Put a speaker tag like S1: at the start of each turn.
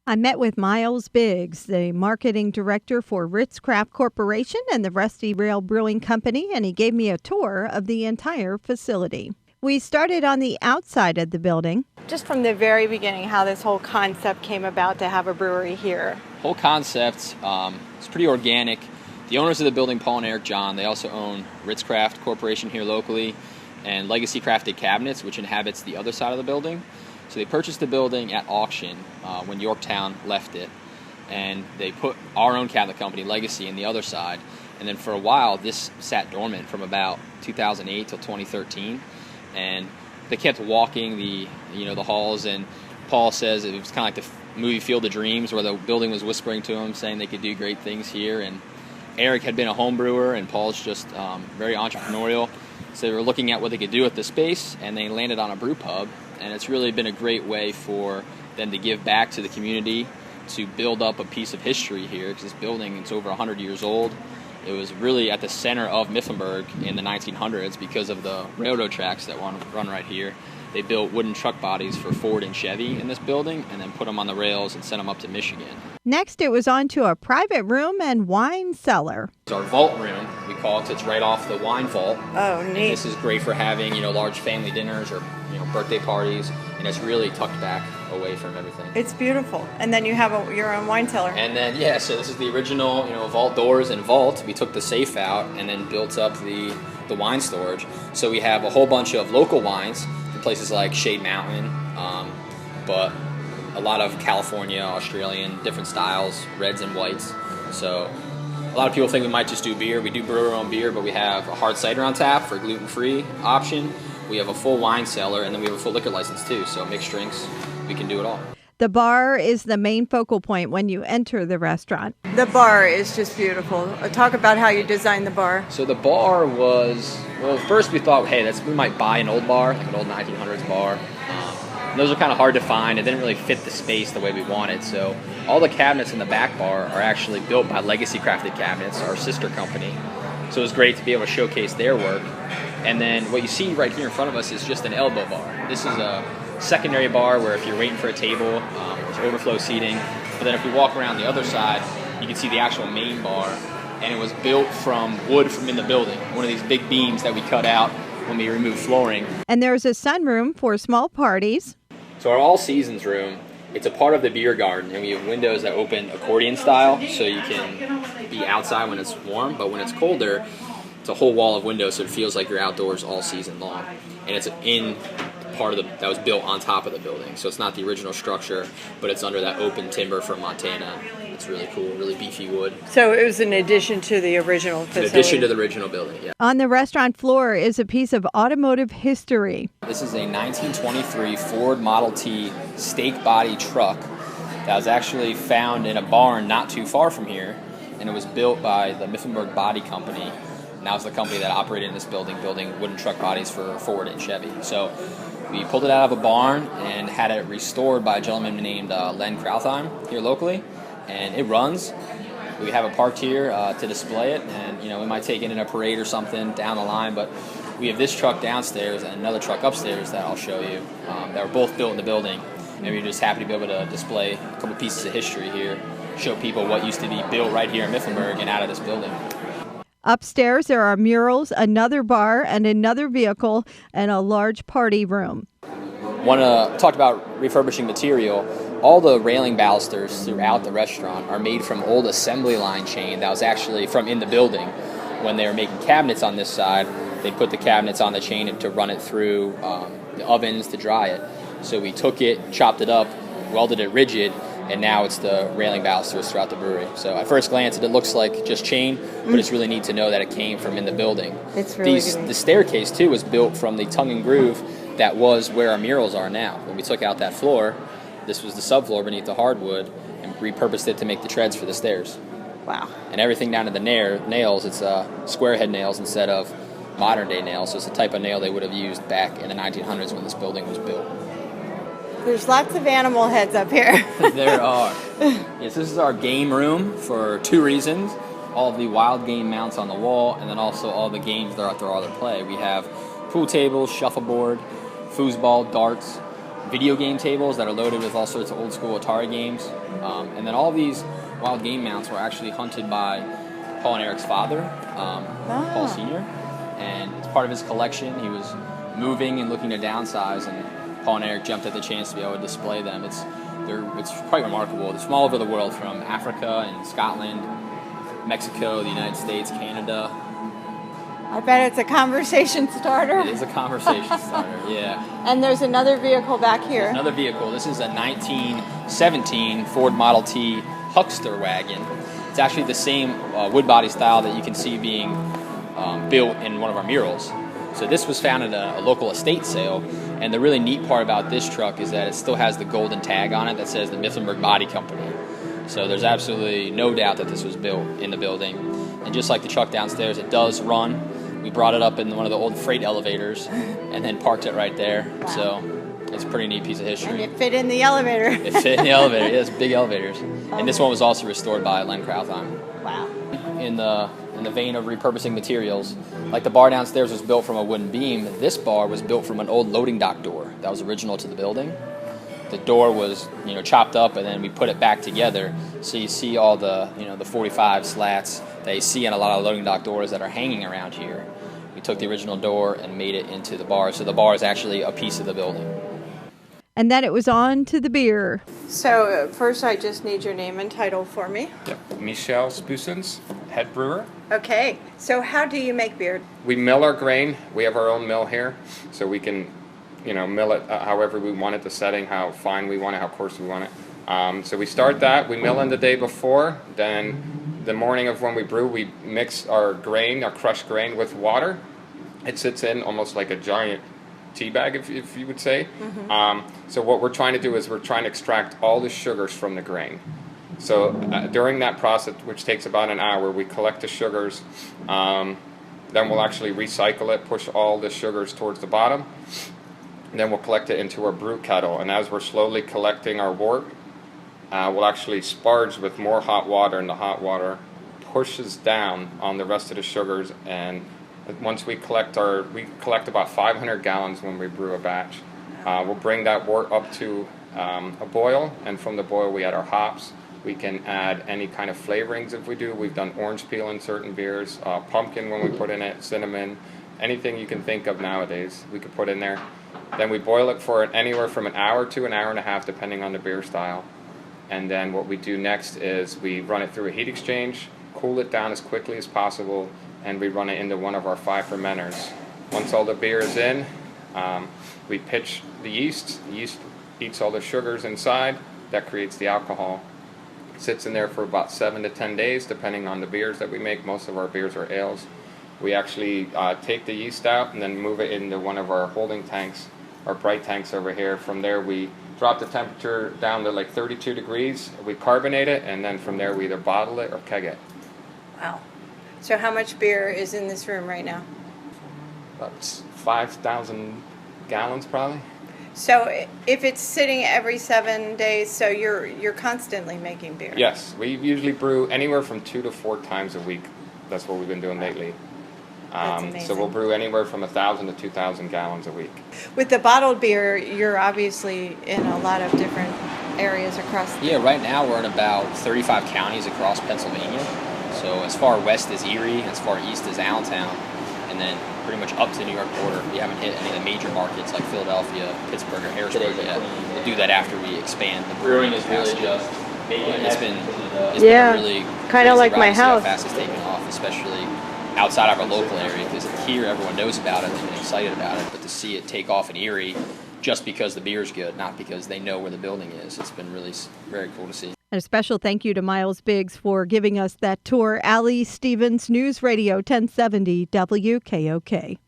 S1: I met with Miles Biggs, the marketing director for Ritz Craft Corporation and the Rusty Rail Brewing Company, and he gave me a tour of the entire facility. We started on the outside of the building.
S2: Just from the very beginning, how this whole concept came about to have a brewery here.
S3: Whole concept, it's pretty organic. The owners of the building, Paul and Eric John, they also own Ritz Craft Corporation here locally and Legacy Crafted Cabinets, which inhabits the other side of the building. So they purchased the building at auction when Yorktown left it, and they put our own cabinet company, Legacy, in the other side. And then for a while, this sat dormant from about 2008 till 2013, and they kept walking the halls. And Paul says it was kind of like the movie Field of Dreams, where the building was whispering to him, saying they could do great things here. And Eric had been a home brewer, and Paul's just very entrepreneurial. So they were looking at what they could do with the space, and they landed on a brew pub. And it's really been a great way for them to give back to the community, to build up a piece of history here, because this building is over 100 years old. It was really at the center of Mifflinburg in the 1900s because of the railroad tracks that run right here. They built wooden truck bodies for Ford and Chevy in this building and then put them on the rails and sent them up to Michigan.
S1: Next, it was on to a private room and wine cellar.
S3: It's our vault room, we call it. It's right off the wine vault.
S2: Oh, neat.
S3: And this is great for having, large family dinners or, birthday parties, and it's really tucked back away from everything.
S2: It's beautiful. And then you have your own wine cellar.
S3: And then, so this is the original, vault doors and vault. We took the safe out and then built up the wine storage. So we have a whole bunch of local wines from places like Shade Mountain, but a lot of California, Australian, different styles, reds and whites. So a lot of people think we might just do beer. We do brew our own beer, but we have a hard cider on tap for a gluten-free option. We have a full wine cellar, and then we have a full liquor license too. So mixed drinks, we can do it all.
S1: The bar is the main focal point when you enter the restaurant.
S2: The bar is just beautiful. Talk about how you designed the bar.
S3: So the bar was, first we thought, hey, we might buy an old bar, like an old 1900s bar. Those are kind of hard to find. It didn't really fit the space the way we wanted. So all the cabinets in the back bar are actually built by Legacy Crafted Cabinets, our sister company. So it was great to be able to showcase their work. And then what you see right here in front of us is just an elbow bar. This is a secondary bar where if you're waiting for a table, there's overflow seating. But then if we walk around the other side, you can see the actual main bar. And it was built from wood from in the building, one of these big beams that we cut out when we removed flooring.
S1: And there's a sunroom for small parties.
S3: So our all seasons room, it's a part of the beer garden, and we have windows that open accordion style, so you can be outside when it's warm, but when it's colder, it's a whole wall of windows, so it feels like you're outdoors all season long. And it's in part of that was built on top of the building, so it's not the original structure, but it's under that open timber from Montana. It's really cool, really beefy wood.
S2: So it was an addition to the original facility.
S3: In addition to the original building, yeah.
S1: On the restaurant floor is a piece of automotive history.
S3: This is a 1923 Ford Model T stake body truck that was actually found in a barn not too far from here, and it was built by the Mifflinburg Body Company. And that was the company that operated in this building, building wooden truck bodies for Ford and Chevy. So we pulled it out of a barn and had it restored by a gentleman named Len Krautheim here locally. And it runs. We have it parked here to display it, and we might take it in a parade or something down the line. But we have this truck downstairs and another truck upstairs that I'll show you that were both built in the building. And we're just happy to be able to display a couple pieces of history here, show people what used to be built right here in Mifflinburg and out of this building.
S1: Upstairs there are murals, another bar, and another vehicle, and a large party room.
S3: Want to talk about refurbishing material. All the railing balusters throughout the restaurant are made from old assembly line chain that was actually from in the building. When they were making cabinets on this side, they put the cabinets on the chain to run it through the ovens to dry it. So we took it, chopped it up, welded it rigid, and now it's the railing balusters throughout the brewery. So at first glance, it looks like just chain, but it's really neat to know that it came from in the building.
S2: It's really
S3: The staircase, too, was built from the tongue and groove that was where our murals are now. When we took out that floor, this was the subfloor beneath the hardwood, and repurposed it to make the treads for the stairs.
S2: Wow.
S3: And everything down to the nails, it's square head nails instead of modern day nails. So it's the type of nail they would have used back in the 1900s when this building was built.
S2: There's lots of animal heads up here.
S3: There are. Yes, this is our game room for two reasons. All of the wild game mounts on the wall, and then also all the games that are out there all to play. We have pool tables, shuffleboard, foosball, darts, video game tables that are loaded with all sorts of old school Atari games. And then all these wild game mounts were actually hunted by Paul and Eric's father, Paul Sr., and it's part of his collection. He was moving and looking to downsize, and Paul and Eric jumped at the chance to be able to display them. It's quite remarkable. It's from all over the world, from Africa and Scotland, Mexico, the United States, Canada.
S2: I bet it's a conversation starter.
S3: It is a conversation starter, yeah.
S2: And there's another vehicle back here.
S3: There's another vehicle. This is a 1917 Ford Model T Huckster wagon. It's actually the same wood body style that you can see being built in one of our murals. So this was found at a local estate sale, and the really neat part about this truck is that it still has the golden tag on it that says the Mifflinburg Body Company. So there's absolutely no doubt that this was built in the building. And just like the truck downstairs, it does run. We brought it up in one of the old freight elevators and then parked it right there.
S2: Wow.
S3: So it's a pretty neat piece of history.
S2: And it fit in the elevator.
S3: It fit in the elevator, yes, big elevators. And this one was also restored by Len Krautheim.
S2: Wow.
S3: In the vein of repurposing materials, like the bar downstairs was built from a wooden beam, this bar was built from an old loading dock door that was original to the building. The door was, chopped up, and then we put it back together. So you see all the, the 45 slats that you see on a lot of loading dock doors that are hanging around here. We took the original door and made it into the bar. So the bar is actually a piece of the building.
S1: And then it was on to the beer.
S2: So first I just need your name and title for me.
S4: Yep. Michel Spoosens, head brewer.
S2: Okay. So how do you make beer?
S4: We mill our grain. We have our own mill here, so we can, mill it however we want it, the setting, how fine we want it, how coarse we want it. So we start that. We mill in the day before. Then the morning of when we brew, we mix our grain, our crushed grain, with water. It sits in almost like a giant tea bag, if you would say. Mm-hmm. So what we're trying to do is we're trying to extract all the sugars from the grain. So during that process, which takes about an hour, we collect the sugars. Then we'll actually recycle it, push all the sugars towards the bottom. And then we'll collect it into our brew kettle. And as we're slowly collecting our wort, we'll actually sparge with more hot water, and the hot water pushes down on the rest of the sugars. And once we collect about 500 gallons when we brew a batch. We'll bring that wort up to a boil, and from the boil we add our hops. We can add any kind of flavorings if we do. We've done orange peel in certain beers, pumpkin when we put in it, cinnamon, anything you can think of nowadays we could put in there. Then we boil it for anywhere from an hour to an hour and a half, depending on the beer style. And then what we do next is we run it through a heat exchange, cool it down as quickly as possible, and we run it into one of our 5 fermenters. Once all the beer is in, we pitch the yeast. The yeast eats all the sugars inside. That creates the alcohol. It sits in there for about 7 to 10 days, depending on the beers that we make. Most of our beers are ales. We actually take the yeast out and then move it into one of our holding tanks, our bright tanks over here. From there, we drop the temperature down to like 32 degrees. We carbonate it, and then from there, we either bottle it or keg it.
S2: Wow. So how much beer is in this room right now?
S4: About 5,000 gallons, probably.
S2: So if it's sitting every 7 days, so you're constantly making beer?
S4: Yes, we usually brew anywhere from 2 to 4 times a week. That's what we've been doing lately.
S2: That's amazing.
S4: So we'll brew anywhere from 1,000 to 2,000 gallons a week.
S2: With the bottled beer, you're obviously in a lot of different areas across the...
S3: Yeah, right now we're in about 35 counties across Pennsylvania. So as far west as Erie, as far east as Allentown, and then pretty much up to the New York border. We haven't hit any of the major markets like Philadelphia, Pittsburgh, or Harrisburg yet. We'll do that after we expand. The brewing is really just... It's been really
S2: kind of like my house.
S3: How fast it's taken off, especially outside of our local area, because here everyone knows about it and they've been excited about it, but to see it take off in Erie just because the beer's good, not because they know where the building is, it's been really very cool to see.
S1: And a special thank you to Miles Biggs for giving us that tour. Allie Stevens, News Radio 1070 WKOK.